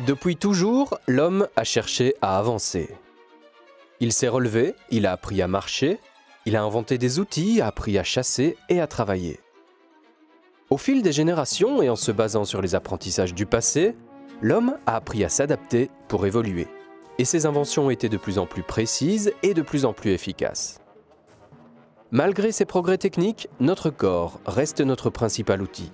Depuis toujours, l'homme a cherché à avancer. Il s'est relevé, il a appris à marcher, il a inventé des outils, a appris à chasser et à travailler. Au fil des générations et en se basant sur les apprentissages du passé, l'homme a appris à s'adapter pour évoluer. Et ses inventions ont été de plus en plus précises et de plus en plus efficaces. Malgré ces progrès techniques, notre corps reste notre principal outil.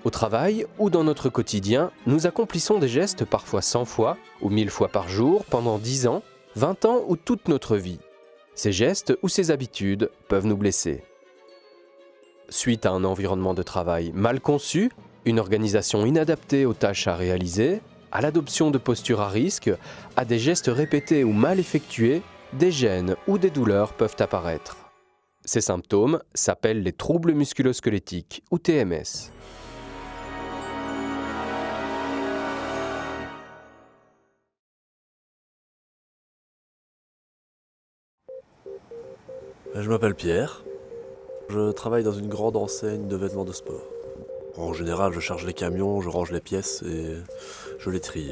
Au travail ou dans notre quotidien, nous accomplissons des gestes parfois 100 fois ou 1000 fois par jour pendant 10 ans, 20 ans ou toute notre vie. Ces gestes ou ces habitudes peuvent nous blesser. Suite à un environnement de travail mal conçu, une organisation inadaptée aux tâches à réaliser, à l'adoption de postures à risque, à des gestes répétés ou mal effectués, des gênes ou des douleurs peuvent apparaître. Ces symptômes s'appellent les troubles musculo-squelettiques ou TMS. Je m'appelle Pierre. Je travaille dans une grande enseigne de vêtements de sport. En général, je charge les camions, je range les pièces et je les trie.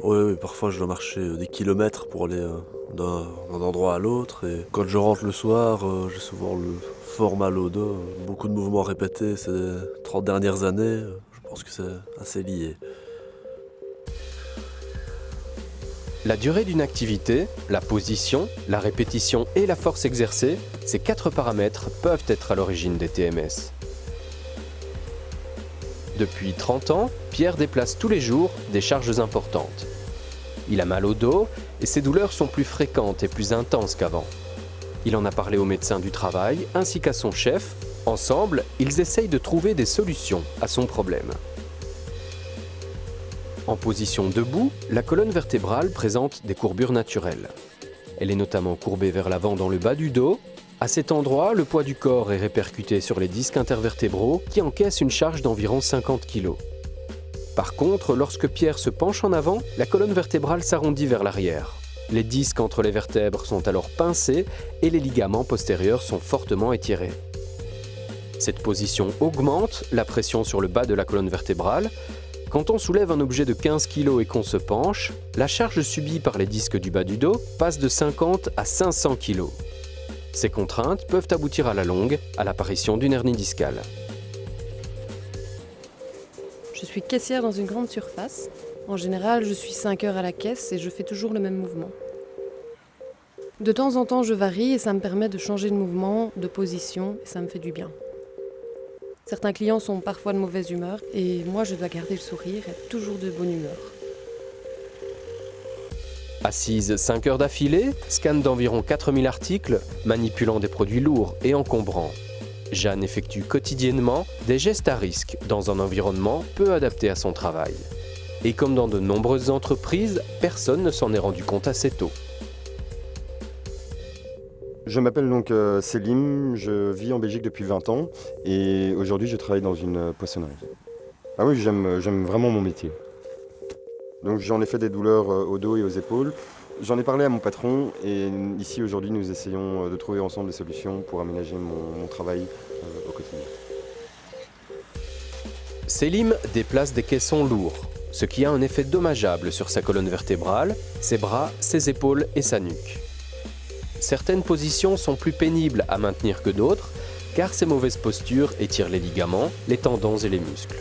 Oui, parfois je dois marcher des kilomètres pour aller d'un endroit à l'autre. Et quand je rentre le soir, j'ai souvent le fort mal au dos. Beaucoup de mouvements répétés ces 30 dernières années. Je pense que c'est assez lié. La durée d'une activité, la position, la répétition et la force exercée, ces 4 paramètres peuvent être à l'origine des TMS. Depuis 30 ans, Pierre déplace tous les jours des charges importantes. Il a mal au dos et ses douleurs sont plus fréquentes et plus intenses qu'avant. Il en a parlé au médecin du travail ainsi qu'à son chef. Ensemble, ils essayent de trouver des solutions à son problème. En position debout, la colonne vertébrale présente des courbures naturelles. Elle est notamment courbée vers l'avant dans le bas du dos. À cet endroit, le poids du corps est répercuté sur les disques intervertébraux qui encaissent une charge d'environ 50 kg. Par contre, lorsque Pierre se penche en avant, la colonne vertébrale s'arrondit vers l'arrière. Les disques entre les vertèbres sont alors pincés et les ligaments postérieurs sont fortement étirés. Cette position augmente la pression sur le bas de la colonne vertébrale. Quand on soulève un objet de 15 kg et qu'on se penche, la charge subie par les disques du bas du dos passe de 50 à 500 kg. Ces contraintes peuvent aboutir à la longue à l'apparition d'une hernie discale. Je suis caissière dans une grande surface. En général, je suis 5 heures à la caisse et je fais toujours le même mouvement. De temps en temps, je varie et ça me permet de changer de mouvement, de position, et ça me fait du bien. Certains clients sont parfois de mauvaise humeur et moi, je dois garder le sourire et être toujours de bonne humeur. Assise 5 heures d'affilée, scanne d'environ 4000 articles, manipulant des produits lourds et encombrants. Jeanne effectue quotidiennement des gestes à risque dans un environnement peu adapté à son travail. Et comme dans de nombreuses entreprises, personne ne s'en est rendu compte assez tôt. Je m'appelle donc Selim, je vis en Belgique depuis 20 ans et aujourd'hui je travaille dans une poissonnerie. Ah oui, j'aime vraiment mon métier. Donc j'en ai fait des douleurs au dos et aux épaules. J'en ai parlé à mon patron et ici aujourd'hui nous essayons de trouver ensemble des solutions pour aménager mon travail au quotidien. Selim déplace des caissons lourds, ce qui a un effet dommageable sur sa colonne vertébrale, ses bras, ses épaules et sa nuque. Certaines positions sont plus pénibles à maintenir que d'autres, car ces mauvaises postures étirent les ligaments, les tendons et les muscles.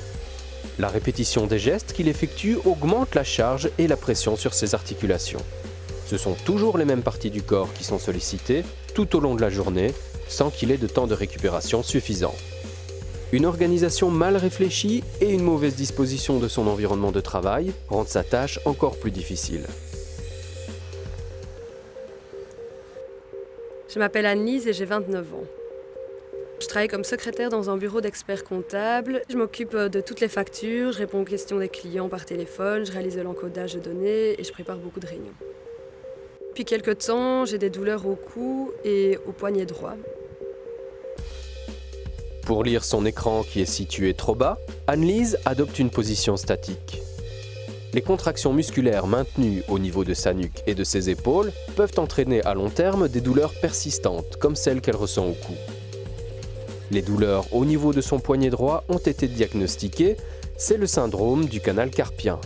La répétition des gestes qu'il effectue augmente la charge et la pression sur ses articulations. Ce sont toujours les mêmes parties du corps qui sont sollicitées tout au long de la journée, sans qu'il ait de temps de récupération suffisant. Une organisation mal réfléchie et une mauvaise disposition de son environnement de travail rendent sa tâche encore plus difficile. Je m'appelle Anne-Lise et j'ai 29 ans. Je travaille comme secrétaire dans un bureau d'experts comptables. Je m'occupe de toutes les factures, je réponds aux questions des clients par téléphone, je réalise de l'encodage de données et je prépare beaucoup de réunions. Depuis quelques temps, j'ai des douleurs au cou et au poignet droit. Pour lire son écran qui est situé trop bas, Anne-Lise adopte une position statique. Les contractions musculaires maintenues au niveau de sa nuque et de ses épaules peuvent entraîner à long terme des douleurs persistantes, comme celles qu'elle ressent au cou. Les douleurs au niveau de son poignet droit ont été diagnostiquées, c'est le syndrome du canal carpien.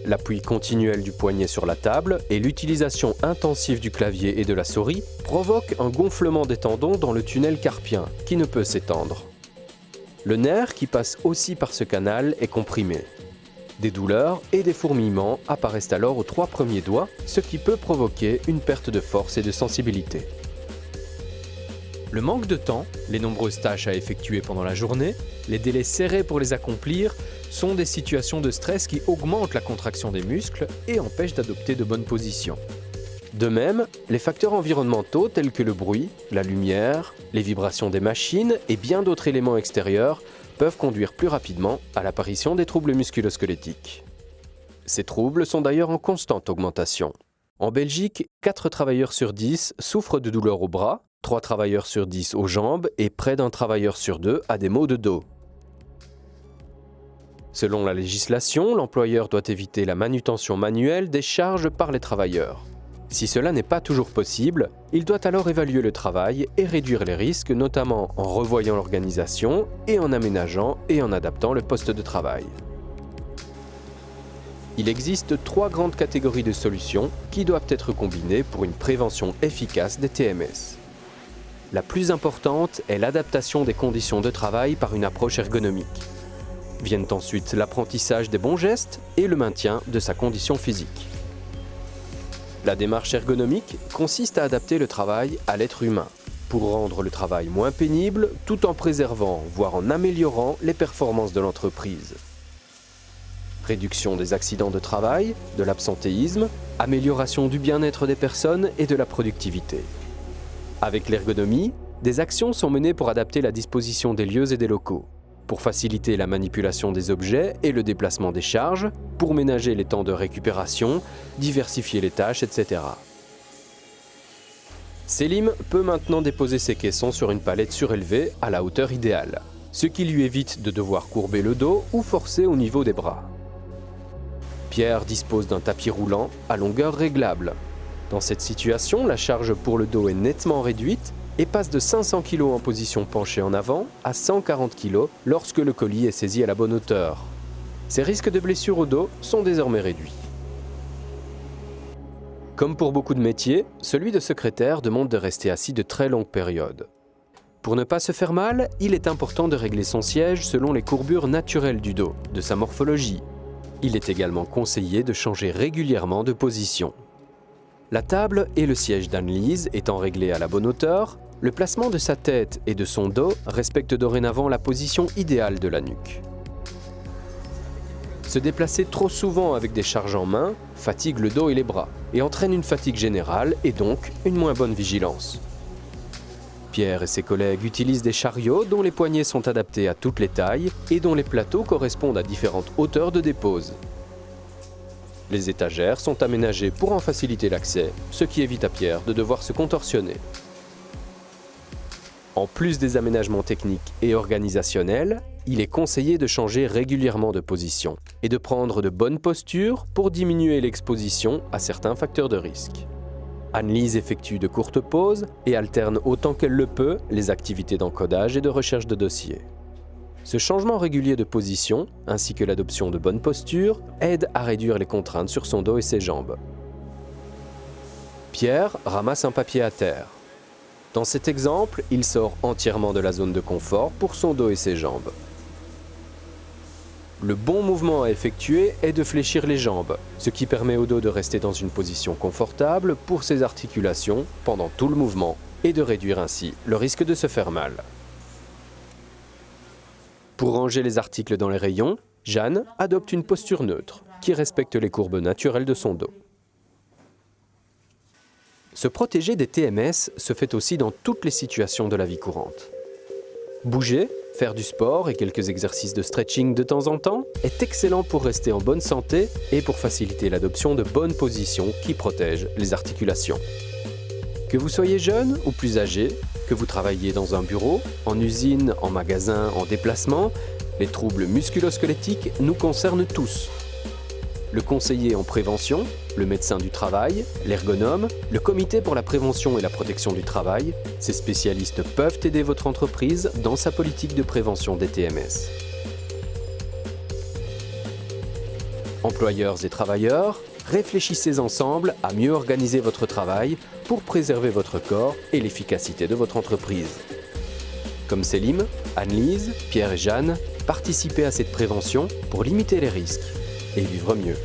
L'appui continuel du poignet sur la table et l'utilisation intensive du clavier et de la souris provoquent un gonflement des tendons dans le tunnel carpien qui ne peut s'étendre. Le nerf qui passe aussi par ce canal est comprimé. Des douleurs et des fourmillements apparaissent alors aux 3 premiers doigts, ce qui peut provoquer une perte de force et de sensibilité. Le manque de temps, les nombreuses tâches à effectuer pendant la journée, les délais serrés pour les accomplir sont des situations de stress qui augmentent la contraction des muscles et empêchent d'adopter de bonnes positions. De même, les facteurs environnementaux tels que le bruit, la lumière, les vibrations des machines et bien d'autres éléments extérieurs peuvent conduire plus rapidement à l'apparition des troubles musculo-squelettiques. Ces troubles sont d'ailleurs en constante augmentation. En Belgique, 4 travailleurs sur 10 souffrent de douleurs au bras, 3 travailleurs sur 10 aux jambes et près d'un travailleur sur 2 a des maux de dos. Selon la législation, l'employeur doit éviter la manutention manuelle des charges par les travailleurs. Si cela n'est pas toujours possible, il doit alors évaluer le travail et réduire les risques, notamment en revoyant l'organisation et en aménageant et en adaptant le poste de travail. Il existe 3 grandes catégories de solutions qui doivent être combinées pour une prévention efficace des TMS. La plus importante est l'adaptation des conditions de travail par une approche ergonomique. Viennent ensuite l'apprentissage des bons gestes et le maintien de sa condition physique. La démarche ergonomique consiste à adapter le travail à l'être humain, pour rendre le travail moins pénible tout en préservant, voire en améliorant les performances de l'entreprise. Réduction des accidents de travail, de l'absentéisme, amélioration du bien-être des personnes et de la productivité. Avec l'ergonomie, des actions sont menées pour adapter la disposition des lieux et des locaux, pour faciliter la manipulation des objets et le déplacement des charges, pour ménager les temps de récupération, diversifier les tâches, etc. Selim peut maintenant déposer ses caissons sur une palette surélevée à la hauteur idéale, ce qui lui évite de devoir courber le dos ou forcer au niveau des bras. Pierre dispose d'un tapis roulant à longueur réglable. Dans cette situation, la charge pour le dos est nettement réduite et passe de 500 kg en position penchée en avant à 140 kg lorsque le colis est saisi à la bonne hauteur. Ces risques de blessures au dos sont désormais réduits. Comme pour beaucoup de métiers, celui de secrétaire demande de rester assis de très longues périodes. Pour ne pas se faire mal, il est important de régler son siège selon les courbures naturelles du dos, de sa morphologie. Il est également conseillé de changer régulièrement de position. La table et le siège d'Anne-Lise étant réglés à la bonne hauteur, le placement de sa tête et de son dos respecte dorénavant la position idéale de la nuque. Se déplacer trop souvent avec des charges en main fatigue le dos et les bras et entraîne une fatigue générale et donc une moins bonne vigilance. Pierre et ses collègues utilisent des chariots dont les poignées sont adaptés à toutes les tailles et dont les plateaux correspondent à différentes hauteurs de dépose. Les étagères sont aménagées pour en faciliter l'accès, ce qui évite à Pierre de devoir se contorsionner. En plus des aménagements techniques et organisationnels, il est conseillé de changer régulièrement de position et de prendre de bonnes postures pour diminuer l'exposition à certains facteurs de risque. Anne-Lise effectue de courtes pauses et alterne autant qu'elle le peut les activités d'encodage et de recherche de dossiers. Ce changement régulier de position, ainsi que l'adoption de bonnes postures, aide à réduire les contraintes sur son dos et ses jambes. Pierre ramasse un papier à terre. Dans cet exemple, il sort entièrement de la zone de confort pour son dos et ses jambes. Le bon mouvement à effectuer est de fléchir les jambes, ce qui permet au dos de rester dans une position confortable pour ses articulations pendant tout le mouvement et de réduire ainsi le risque de se faire mal. Pour ranger les articles dans les rayons, Jeanne adopte une posture neutre qui respecte les courbes naturelles de son dos. Se protéger des TMS se fait aussi dans toutes les situations de la vie courante. Bouger, faire du sport et quelques exercices de stretching de temps en temps est excellent pour rester en bonne santé et pour faciliter l'adoption de bonnes positions qui protègent les articulations. Que vous soyez jeune ou plus âgé, que vous travailliez dans un bureau, en usine, en magasin, en déplacement, les troubles musculo-squelettiques nous concernent tous. le conseiller en prévention, le médecin du travail, l'ergonome, le comité pour la prévention et la protection du travail. Ces spécialistes peuvent aider votre entreprise dans sa politique de prévention des TMS. Employeurs et travailleurs, réfléchissez ensemble à mieux organiser votre travail pour préserver votre corps et l'efficacité de votre entreprise. Comme Selim, Anne-Lise, Pierre et Jeanne, participez à cette prévention pour limiter les risques et vivre mieux.